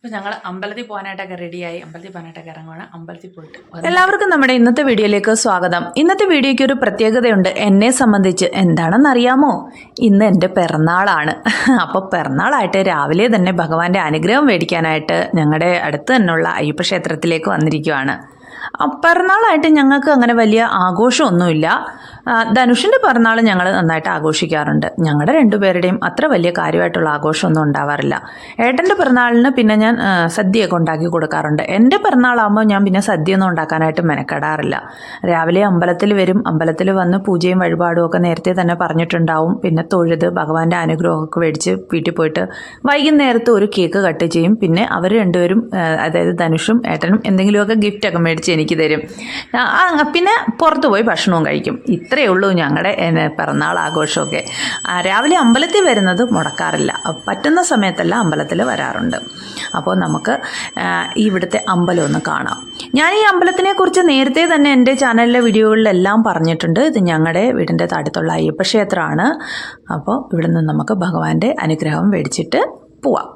അപ്പോൾ ഞങ്ങൾ അമ്പലത്തിൽ പോകാനായിട്ടൊക്കെ റെഡിയായി. അമ്പലത്തിൽ പോകാനായിട്ടൊക്കെ ഇറങ്ങുവാണ്. അമ്പലത്തിൽ പോയിട്ട് എല്ലാവർക്കും നമ്മുടെ ഇന്നത്തെ വീഡിയോയിലേക്ക് സ്വാഗതം. ഇന്നത്തെ വീഡിയോയ്ക്ക് ഒരു പ്രത്യേകതയുണ്ട് എന്നെ സംബന്ധിച്ച്. എന്താണെന്നറിയാമോ? ഇന്ന് എൻ്റെ പിറന്നാളാണ്. അപ്പോൾ പിറന്നാളായിട്ട് രാവിലെ തന്നെ ഭഗവാന്റെ അനുഗ്രഹം മേടിക്കാനായിട്ട് ഞങ്ങളുടെ അടുത്ത് തന്നെയുള്ള അയ്യപ്പ ക്ഷേത്രത്തിലേക്ക് വന്നിരിക്കുകയാണ്. പിറന്നാളായിട്ട് ഞങ്ങൾക്ക് അങ്ങനെ വലിയ ആഘോഷമൊന്നുമില്ല. ധനുഷിൻ്റെ പിറന്നാൾ ഞങ്ങൾ നന്നായിട്ട് ആഘോഷിക്കാറുണ്ട്. ഞങ്ങളുടെ രണ്ടുപേരുടെയും അത്ര വലിയ കാര്യമായിട്ടുള്ള ആഘോഷമൊന്നും ഉണ്ടാവാറില്ല. ഏട്ടൻ്റെ പിറന്നാളിന് പിന്നെ ഞാൻ സദ്യയൊക്കെ ഉണ്ടാക്കി കൊടുക്കാറുണ്ട്. എൻ്റെ പിറന്നാളാകുമ്പോൾ ഞാൻ പിന്നെ സദ്യയൊന്നും ഉണ്ടാക്കാനായിട്ട് മെനക്കെടാറില്ല. രാവിലെ അമ്പലത്തിൽ വരും. അമ്പലത്തിൽ വന്ന് പൂജയും വഴിപാടും ഒക്കെ നേരത്തെ തന്നെ പറഞ്ഞിട്ടുണ്ടാവും. പിന്നെ തൊഴുത് ഭഗവാന്റെ അനുഗ്രഹമൊക്കെ മേടിച്ച് വീട്ടിൽ പോയിട്ട് വൈകുന്നേരത്ത് ഒരു കേക്ക് കട്ട് ചെയ്യും. പിന്നെ അവർ രണ്ടുപേരും, അതായത് ധനുഷും ഏട്ടനും എന്തെങ്കിലുമൊക്കെ ഗിഫ്റ്റൊക്കെ മേടിച്ച് എനിക്ക് തരും. പിന്നെ പുറത്ത് പോയി ഭക്ഷണവും കഴിക്കും. ഇത്രയേ ഉള്ളൂ ഞങ്ങളുടെ പിറന്നാൾ ആഘോഷമൊക്കെ. രാവിലെ അമ്പലത്തിൽ വരുന്നത് മുടക്കാറില്ല. പറ്റുന്ന സമയത്തെല്ലാം അമ്പലത്തിൽ വരാറുണ്ട്. അപ്പോൾ നമുക്ക് ഇവിടുത്തെ അമ്പലം ഒന്ന് കാണാം. ഞാൻ ഈ അമ്പലത്തിനെക്കുറിച്ച് നേരത്തെ തന്നെ എൻ്റെ ചാനലിലെ വീഡിയോകളിലെല്ലാം പറഞ്ഞിട്ടുണ്ട്. ഇത് ഞങ്ങളുടെ വീടിൻ്റെ അടുത്തുള്ള അയ്യപ്പ ക്ഷേത്രമാണ്. അപ്പോൾ ഇവിടെ നിന്ന് നമുക്ക് ഭഗവാന്റെ അനുഗ്രഹം മേടിച്ചിട്ട് പോവാം.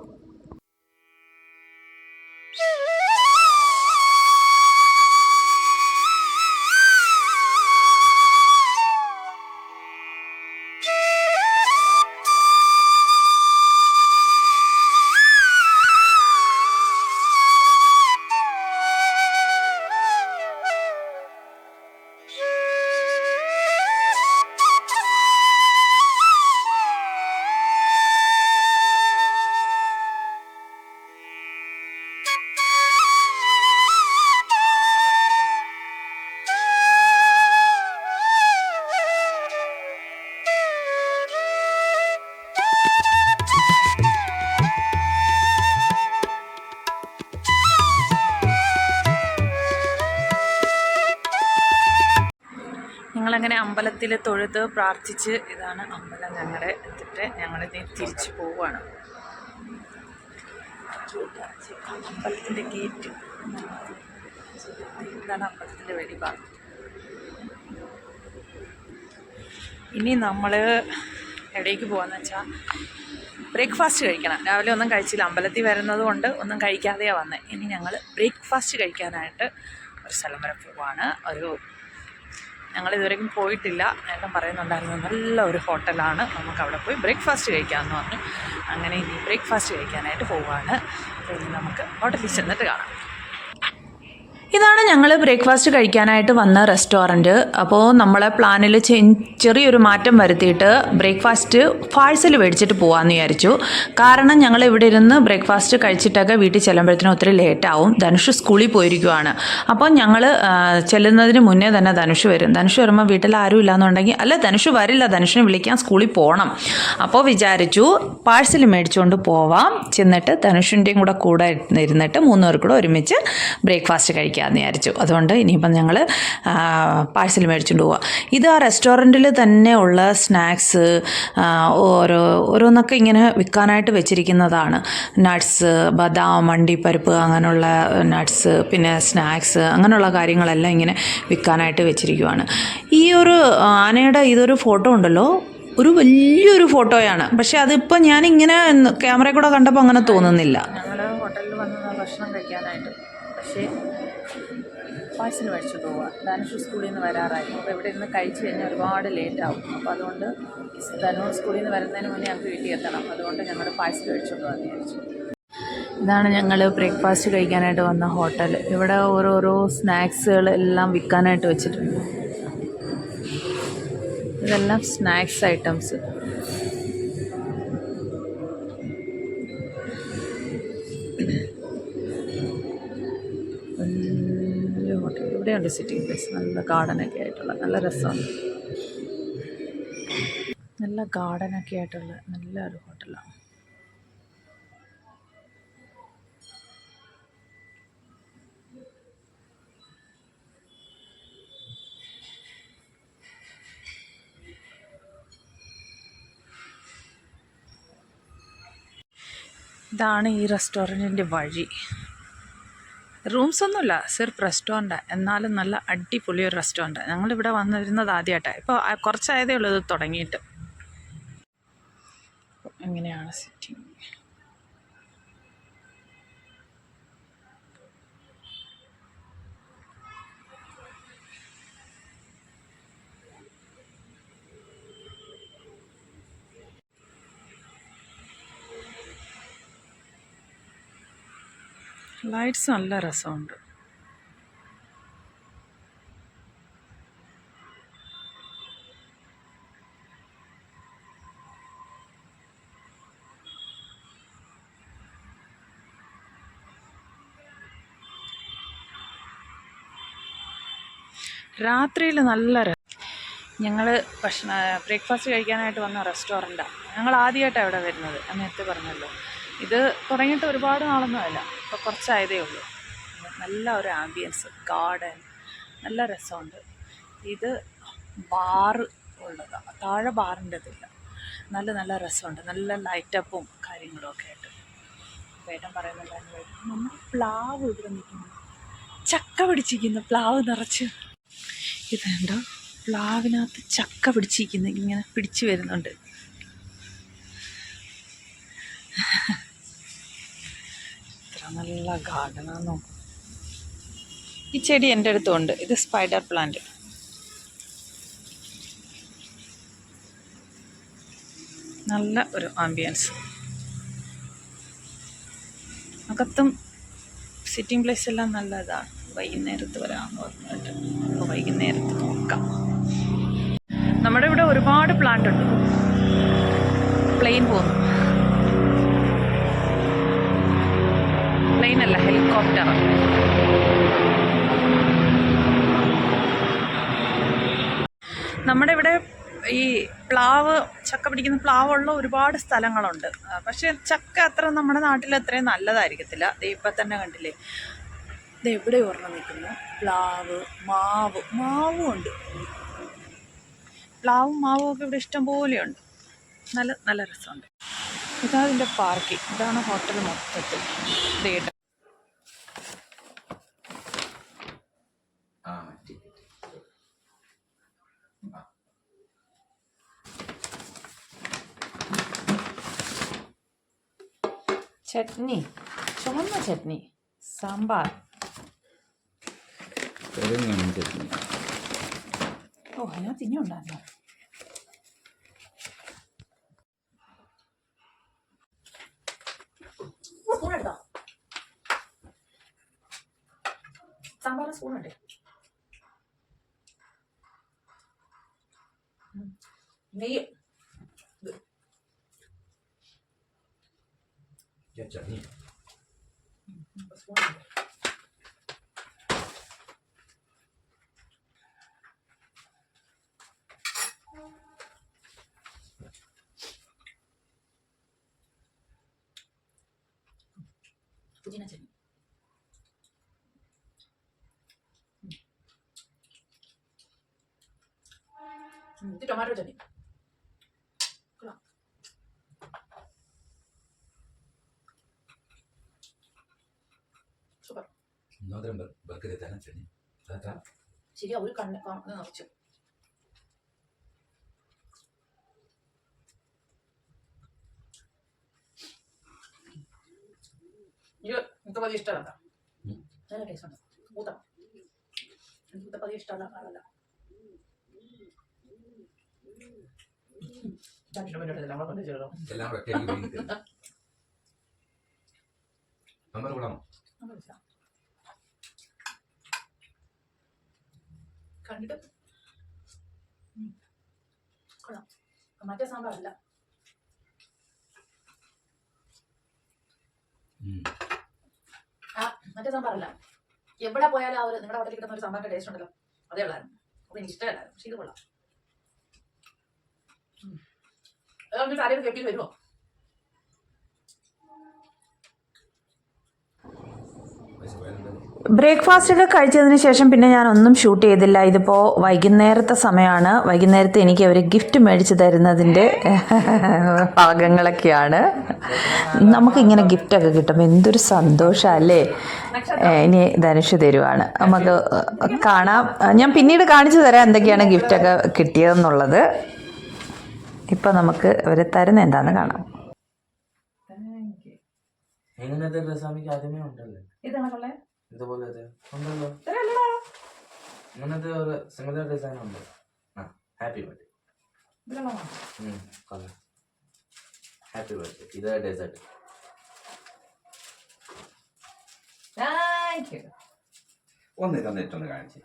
ഞങ്ങളങ്ങനെ അമ്പലത്തിൽ തൊഴുത് പ്രാർത്ഥിച്ച്, ഇതാണ് അമ്പലം ഞങ്ങളുടെ എത്തിട്ട് ഞങ്ങൾ തിരിച്ചു പോവുകയാണ്. അമ്പലത്തിൻ്റെ ഗേറ്റ്, ഇതാണ് അമ്പലത്തിൻ്റെ വെടിഭാഗം. ഇനി നമ്മൾ എവിടേക്ക് പോകാമെന്ന് വെച്ചാൽ ബ്രേക്ക്ഫാസ്റ്റ് കഴിക്കണം. രാവിലെ ഒന്നും കഴിച്ചില്ല, അമ്പലത്തിൽ വരുന്നത് കൊണ്ട് ഒന്നും കഴിക്കാതെയാണ് വന്നത്. ഇനി ഞങ്ങൾ ബ്രേക്ക്ഫാസ്റ്റ് കഴിക്കാനായിട്ട് ഒരു സ്ഥലം വരെ പോവാണ്. ഞങ്ങളിതുവരെയും പോയിട്ടില്ല. ഏട്ടൻ പറയുന്നുണ്ടായിരുന്നു നല്ല ഒരു ഹോട്ടലാണ്, നമുക്ക് അവിടെ പോയി ബ്രേക്ക്ഫാസ്റ്റ് കഴിക്കാമെന്ന് പറഞ്ഞു. അങ്ങനെ ഇനി ബ്രേക്ക്ഫാസ്റ്റ് കഴിക്കാനായിട്ട് പോവുകയാണ്. അപ്പോൾ ഇനി നമുക്ക് ഹോട്ടലിൽ ചെന്നിട്ട് കാണാം. ഇതാണ് ഞങ്ങൾ ബ്രേക്ക്ഫാസ്റ്റ് കഴിക്കാനായിട്ട് വന്ന റെസ്റ്റോറൻറ്റ്. അപ്പോൾ നമ്മളെ പ്ലാനിൽ ചെറിയൊരു മാറ്റം വരുത്തിയിട്ട് ബ്രേക്ക്ഫാസ്റ്റ് പാഴ്സൽ മേടിച്ചിട്ട് പോകാമെന്ന് വിചാരിച്ചു. കാരണം ഞങ്ങൾ ഇവിടെ ഇരുന്ന് ബ്രേക്ക്ഫാസ്റ്റ് കഴിച്ചിട്ടൊക്കെ വീട്ടിൽ ചെല്ലുമ്പോഴത്തേനും ഒത്തിരി ലേറ്റാവും. ധനുഷ് സ്കൂളിൽ പോയിരിക്കുവാണ്. അപ്പോൾ ഞങ്ങൾ ചെല്ലുന്നതിന് മുന്നേ തന്നെ ധനുഷ് വരും. ധനുഷ് വരുമ്പോൾ വീട്ടിൽ ആരും ഇല്ലയെന്നുണ്ടെങ്കിൽ, അല്ല ധനുഷ് വരില്ല, ധനുഷിനെ വിളിക്കാൻ സ്കൂളിൽ പോകണം. അപ്പോൾ വിചാരിച്ചു പാഴ്സൽ മേടിച്ചുകൊണ്ട് പോവാം. ചെന്നിട്ട് ധനുഷിൻ്റെയും കൂടെ ഇരുന്നിട്ട് 3 പേർ കൂടെ ഒരുമിച്ച് ബ്രേക്ക്ഫാസ്റ്റ് കഴിക്കാമെന്ന് വിചാരിച്ചു. അതുകൊണ്ട് ഇനിയിപ്പം ഞങ്ങൾ പാഴ്സൽ മേടിച്ചുകൊണ്ട് പോവാം. ഇത് ആ റെസ്റ്റോറൻറ്റിൽ തന്നെ ഉള്ള സ്നാക്സ് ഓരോന്നൊക്കെ ഇങ്ങനെ വിൽക്കാനായിട്ട് വെച്ചിരിക്കുന്നതാണ്. നട്ട്സ്, ബദാം, അണ്ടിപ്പരിപ്പ്, അങ്ങനെയുള്ള നട്ട്സ്, പിന്നെ സ്നാക്സ്, അങ്ങനെയുള്ള കാര്യങ്ങളെല്ലാം ഇങ്ങനെ വിൽക്കാനായിട്ട് വെച്ചിരിക്കുവാണ്. ഈ ഒരു ആനയുടെ ഇതൊരു ഫോട്ടോ ഉണ്ടല്ലോ, ഒരു വലിയൊരു ഫോട്ടോയാണ്. പക്ഷേ അതിപ്പോൾ ഞാനിങ്ങനെ ക്യാമറയിൽ കൂടെ കണ്ടപ്പോൾ അങ്ങനെ തോന്നുന്നില്ല. ഞങ്ങൾ ഹോട്ടലിൽ വന്ന് ഭക്ഷണം കഴിക്കാനായിട്ട്, പക്ഷേ പാഴ്സൽ മേടിച്ചു പോവുക. ധനുഷ് സ്കൂളിൽ നിന്ന് വരാറായി. അപ്പോൾ ഇവിടെ ഇരുന്ന് കഴിച്ച് കഴിഞ്ഞാൽ ഒരുപാട് ലേറ്റാവും. അപ്പോൾ അതുകൊണ്ട് ധനുഷ് സ്കൂളിൽ നിന്ന് വരുന്നതിന് മുന്നേ ഞങ്ങൾക്ക് വീട്ടിൽ എത്തണം. അതുകൊണ്ട് ഞങ്ങൾ പാഴ്സൽ മേടിച്ചുകൊണ്ട് വന്ന് വിചാരിച്ചു. ഇതാണ് ഞങ്ങൾ ബ്രേക്ക്ഫാസ്റ്റ് കഴിക്കാനായിട്ട് വന്ന ഹോട്ടൽ. ഇവിടെ ഓരോരോ സ്നാക്സുകൾ എല്ലാം വിൽക്കാനായിട്ട് വെച്ചിട്ടുണ്ട്. ഇതെല്ലാം സ്നാക്സ് ഐറ്റംസ്. ഇവിടെയുണ്ട് സിറ്റിംഗ് പ്ലേസ്, നല്ല ഗാർഡനൊക്കെ ആയിട്ടുള്ള, നല്ല രസമാണ്. നല്ല ഗാർഡനൊക്കെ ആയിട്ടുള്ള നല്ലൊരു ഹോട്ടലാണ്. ഇതാണ് ഈ റെസ്റ്റോറൻറ്റിൻ്റെ വഴി. റൂംസൊന്നുമില്ല, സിർഫ് റെസ്റ്റോറൻറ്റ്. എന്നാലും നല്ല അടിപൊളി ഒരു റെസ്റ്റോറൻറ്റ്. ഞങ്ങളിവിടെ വന്നിരുന്നത് ആദ്യമായിട്ടാണ്. ഇപ്പോൾ കുറച്ചായതേ ഉള്ളൂ ഇത് തുടങ്ങിയിട്ട്. എങ്ങനെയാണ് സിറ്റിംഗ്? ലൈറ്റ്സ് നല്ല രസമുണ്ട്. രാത്രിയിൽ നല്ല ഞങ്ങൾ ബ്രേക്ക്ഫാസ്റ്റ് കഴിക്കാനായിട്ട് വന്ന റെസ്റ്റോറൻറ്റാണ്. ഞങ്ങൾ ആദ്യമായിട്ടാണ് ഇവിടെ വരുന്നത്, ഞാൻ നേരത്തെ പറഞ്ഞല്ലോ. ഇത് തുടങ്ങിയിട്ട് ഒരുപാട് നാളൊന്നും അല്ല, ഇപ്പോൾ കുറച്ചായതേ ഉള്ളൂ. നല്ല ഒരു ആംബിയൻസ്, ഗാർഡൻ, നല്ല രസമുണ്ട്. ഇത് ബാറ് ഉള്ളതാണ്, താഴെ ബാറിൻ്റെ ഇതില്ല. നല്ല നല്ല രസമുണ്ട്, നല്ല ലൈറ്റപ്പും കാര്യങ്ങളും ഒക്കെ ആയിട്ട്. വേട്ടം പറയുന്നുണ്ടായിരുന്നു, നമ്മൾ പ്ലാവ് ഇവിടെ നിൽക്കുന്നു, ചക്ക പിടിച്ചിരിക്കുന്നു, പ്ലാവ് നിറച്ച്. ഇതുണ്ടോ, പ്ലാവിനകത്ത് ചക്ക പിടിച്ചിരിക്കുന്നു, ഇങ്ങനെ പിടിച്ചു വരുന്നുണ്ട്. ഇത്ര നല്ല ഗാർഡനാണെന്നോ. ഈ ചെടി എൻ്റെ അടുത്തുണ്ട്, ഇത് സ്പൈഡർ പ്ലാന്റ്. നല്ല ഒരു ആംബിയൻസ്. അകത്തും സിറ്റിംഗ് പ്ലേസ് എല്ലാം നല്ല ഇതാണ്. വൈകുന്നേരത്ത് വരാമെന്ന് പറഞ്ഞിട്ട്, അപ്പോൾ വൈകുന്നേരത്ത് നോക്കാം. നമ്മുടെ ഇവിടെ ഒരുപാട് പ്ലാന്റ് ഉണ്ട്. പ്ലെയിൻ പോകുന്നു, പ്ലെയിൻ അല്ല, ഹെലികോപ്റ്റർ. നമ്മുടെ ഇവിടെ ഈ പ്ലാവ്, ചക്ക പിടിക്കുന്ന പ്ലാവുള്ള ഒരുപാട് സ്ഥലങ്ങളുണ്ട്. പക്ഷേ ചക്ക അത്ര നമ്മുടെ നാട്ടിൽ അത്രയും നല്ലതായിരിക്കത്തില്ല. ഇപ്പം തന്നെ കണ്ടില്ലേ, ഇത് എവിടെ ഓർമ്മ നിൽക്കുന്നു. പ്ലാവ്, മാവും ഉണ്ട്. പ്ലാവും മാവും ഒക്കെ ഇവിടെ ഇഷ്ടം പോലെയുണ്ട്. നല്ല നല്ല രസമുണ്ട്. ഇതാതിൻ്റെ പാർക്കിംഗ്. ഇതാണ് ഹോട്ടൽ മൊത്തത്തിൽ. ഇതേട്ട ചട്നി, ചുവന്ന ചട്നി, സാമ്പാർ. ഓ, അതിനകത്ത് ഇനി ഉണ്ടായിരുന്നു. സ്പൂൺ എടുത്തോ, സാമ്പാർ സ്പൂൺ ഉണ്ട്. നെയ്യ്, ചട്നി സ്പൂൺ ഉണ്ട്. പുതിന ചട്നി, ഇത് ടൊമാറ്റോ ചട്നി. സൂപ്പർ. ശരിയാ, ഒരു കണ്ണ് നിറച്ചു. മുത്തപ്പതി ഇഷ്ടമല്ല, നല്ല ടേസ്റ്റ് ഉണ്ട്. ഊത്തം മുത്തപ്പതി ഇഷ്ടമല്ല ആളല്ല. കണ്ടിട്ട് കൊള്ളാം. മറ്റേ സാമ്പാറല്ല, മറ്റേ സാമ്പാറല്ല. എവിടെ പോയാലും ആ ഒരു നിങ്ങളുടെ ഹോട്ടലിൽ കിട്ടുന്ന ഒരു സാമ്പാറിന്റെ ടേസ്റ്റ് ഉണ്ടല്ലോ, അതേ ഉള്ളായിരുന്നു. അപ്പൊ എനിക്ക് ഇഷ്ടമല്ലായിരുന്നു, പക്ഷെ ഇത് കൊള്ളാം. അതൊന്നിട്ട് ആരെയും കേട്ടി വരുമോ? ബ്രേക്ക്ഫാസ്റ്റ് ഒക്കെ കഴിച്ചതിന് ശേഷം പിന്നെ ഞാൻ ഒന്നും ഷൂട്ട് ചെയ്തില്ല. ഇതിപ്പോൾ വൈകുന്നേരത്തെ സമയമാണ്. വൈകുന്നേരത്തെ എനിക്ക് അവർ ഗിഫ്റ്റ് മേടിച്ച് തരുന്നതിൻ്റെ ഭാഗങ്ങളൊക്കെയാണ്. നമുക്കിങ്ങനെ ഗിഫ്റ്റൊക്കെ കിട്ടുമ്പോൾ എന്തൊരു സന്തോഷമല്ലേ. ഇനി ധനുഷ് തരുവാണ്, നമുക്ക് കാണാം. ഞാൻ പിന്നീട് കാണിച്ചു തരാം എന്തൊക്കെയാണ് ഗിഫ്റ്റൊക്കെ കിട്ടിയതെന്നുള്ളത്. ഇപ്പം നമുക്ക് അവർ തരുന്ന എന്താണെന്ന് കാണാം. ഇതാണല്ലേ ഇതുപോലത്തെ ഉണ്ടല്ലോ, അങ്ങനത്തെ ഒരു സിമിലർ ഡിസൈൻ ഉണ്ട്. Happy birthday, happy birthday. ഇത് ഡെസേർട്ട്. ഒന്ന് ഇതൊന്നിട്ടൊന്ന് കാണിച്ചു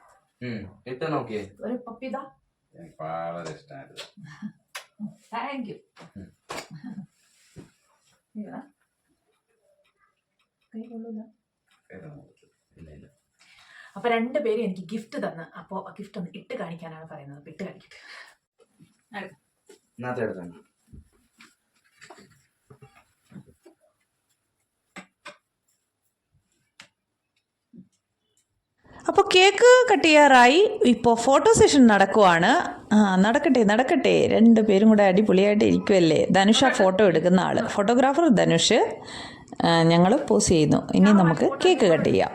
ഇട്ട് നോക്കിയേ. ഒരു പപ്പിതാ. എനിക്ക് വളരെ ഇഷ്ടമായിരുന്നു. Thank you. ഇല്ല. അപ്പൊ 2 പേരും എനിക്ക് ഗിഫ്റ്റ് തന്ന്. അപ്പോ ആ ഗിഫ്റ്റ് ഒന്ന് ഇട്ട് കാണിക്കാനാണ് പറയുന്നത്. ഇട്ട് കാണിക്കട്ടെ. ഇന്നത്തെ എടുത്തു. അപ്പോൾ കേക്ക് കട്ട് ചെയ്യാറായി. ഇപ്പോൾ ഫോട്ടോ സെഷൻ നടക്കുവാണ്. നടക്കട്ടെ 2 പേരും കൂടെ അടിപൊളിയായിട്ട് ഇരിക്കുമല്ലേ. ധനുഷ് ആ ഫോട്ടോ എടുക്കുന്ന ആൾ, ഫോട്ടോഗ്രാഫർ ധനുഷ്. ഞങ്ങൾ പോസ് ചെയ്യുന്നു. ഇനി നമുക്ക് കേക്ക് കട്ട് ചെയ്യാം.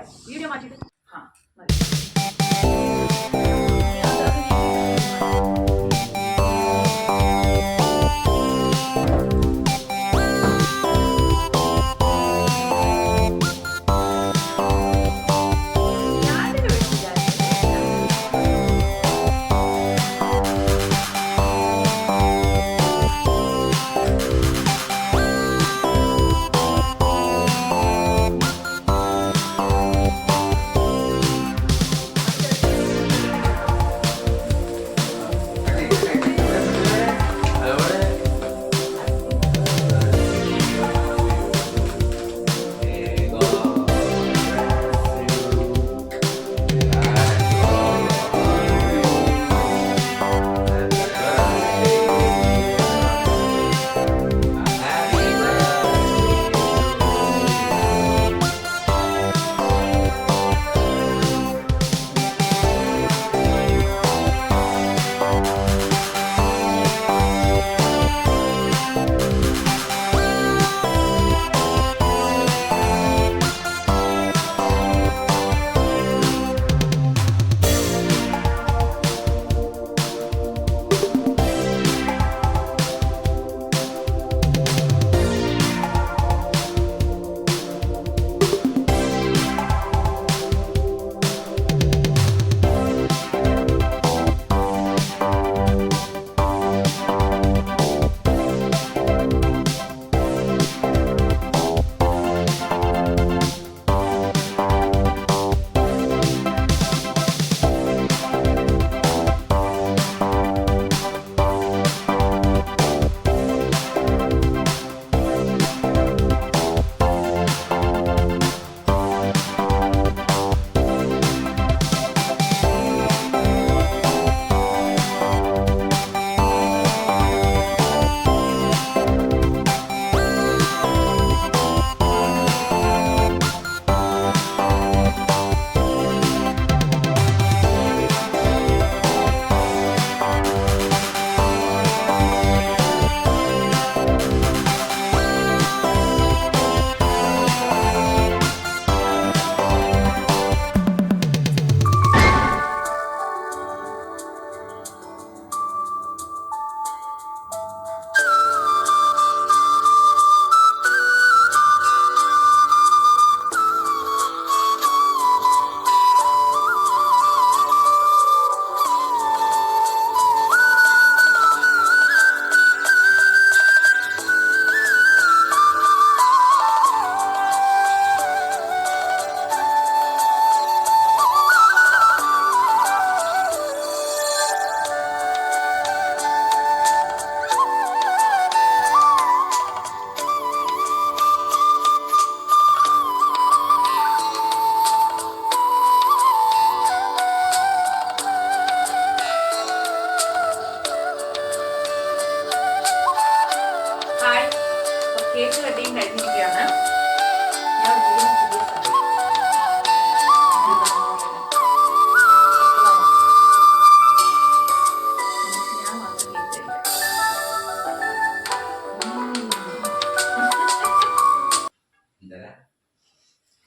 കേക്ക് കട്ടിയും കഴിഞ്ഞിരിക്കുകയാണ്.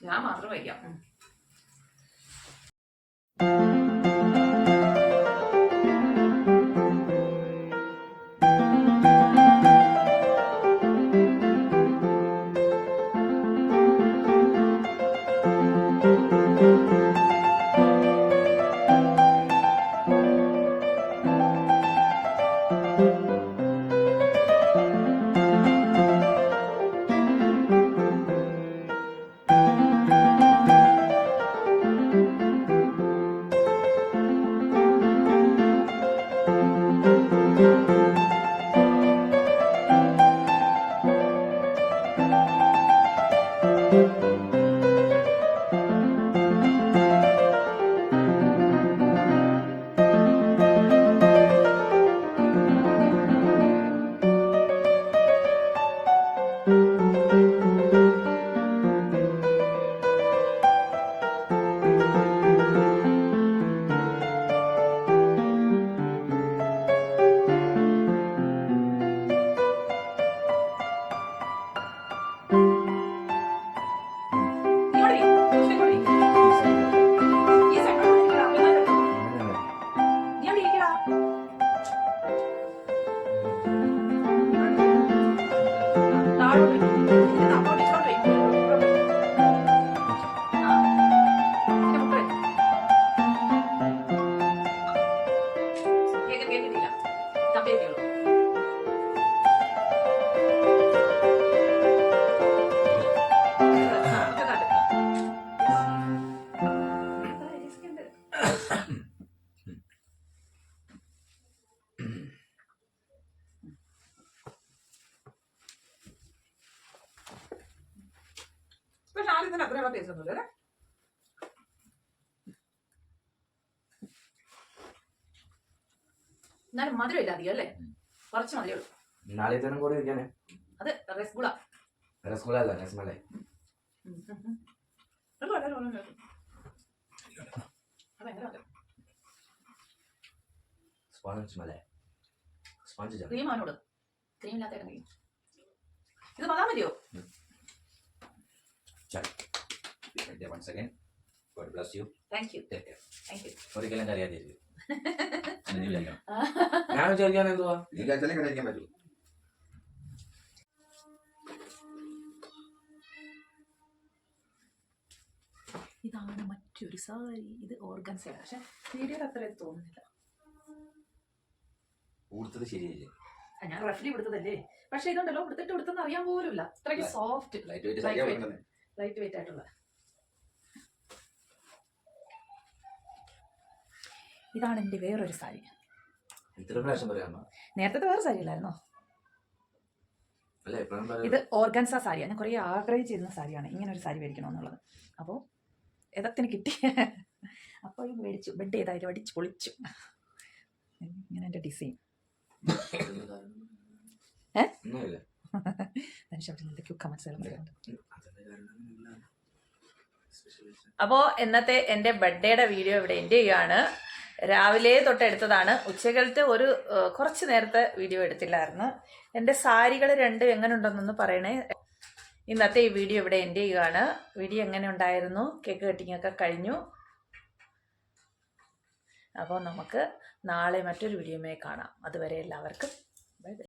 ഞാൻ മാത്രം വയ്ക്കാം. വേറെ ടേസ്റ്റ് ഒന്നുമില്ല അല്ലേ? എന്നാലും മധുരമില്ല അധികം അല്ലേ? കുറച്ച് മധുരമേ ഉള്ളൂ. നാളികേരം കൂടി വെക്കാനേ. അത് രസഗുള. രസഗുള അല്ല, rasmalai. Sponge malai. Sponge cream അവനോട് ക്രീം ഇല്ലാത്ത ഇത് മതാ മതിയോ? once again. God bless you. Thank you. Take care. Thank you. ഒരിക്കലും കറിയാതിരിക്കും. ഞാൻ വിചാരിക്കാൻ എന്തുവാ നീ കഴിച്ചാലേ കഴിക്കാൻ പറ്റൂ. ഇതാണ് മറ്റൊരു സാരി. ഇത് ഓർഗൻസയാണ്. പക്ഷെ വീഡിയോയിൽ അത്ര തോന്നുന്നില്ല. കൊടുത്തത് ശരിയല്ലേ? ഞാൻ റഫലി കൊടുത്തതല്ലേ. പക്ഷെ ഇതുണ്ടല്ലോ കൊടുത്തെന്ന് അറിയാൻ പോലുമില്ല. അത്രയ്ക്ക് സോഫ്റ്റ് ലൈറ്റ് വെയിറ്റ് ആയിട്ടുള്ള. ഇതാണ് എൻ്റെ വേറൊരു സാരി. ഇത്ര പ്രാവശ്യം പറയാമോ? നേരത്തെ വേറെ സാരി അല്ലായിരുന്നോ? അല്ല, ഇത് ഓർഗൻസ സാരിയാണ്. ഞാൻ കുറേ ആഗ്രഹിച്ചിരുന്ന സാരിയാണ് ഇങ്ങനെ ഒരു സാരി മേടിക്കണമെന്നുള്ളത്. അപ്പോൾ ഏതത്തിന് കിട്ടി. അപ്പോൾ ഇത് മേടിച്ചു. ബെഡ് ചെയ്തായാലും അടിച്ച് പൊളിച്ചു. ഇങ്ങനെ എൻ്റെ ഡിസൈൻ. അപ്പോൾ ഇന്നത്തെ എൻ്റെ ബർത്ത്ഡേയുടെ വീഡിയോ ഇവിടെ എൻ്റെ ചെയ്യുകയാണ്. രാവിലെ തൊട്ട് എടുത്തതാണ്. ഉച്ചകലത്തെ കുറച്ച് നേരത്തെ വീഡിയോ എടുത്തില്ലായിരുന്നു. എൻ്റെ സാരികൾ രണ്ടും എങ്ങനെ ഉണ്ടെന്നൊന്ന് പറയണേ. ഇന്നത്തെ ഈ വീഡിയോ ഇവിടെ എൻ്റെ ചെയ്യുകയാണ്. വീഡിയോ എങ്ങനെ ഉണ്ടായിരുന്നു? കേക്ക് കട്ടിങ് ഒക്കെ കഴിഞ്ഞു. അപ്പോൾ നമുക്ക് നാളെ മറ്റൊരു വീഡിയോയുമായി കാണാം. അതുവരെ എല്ലാവർക്കും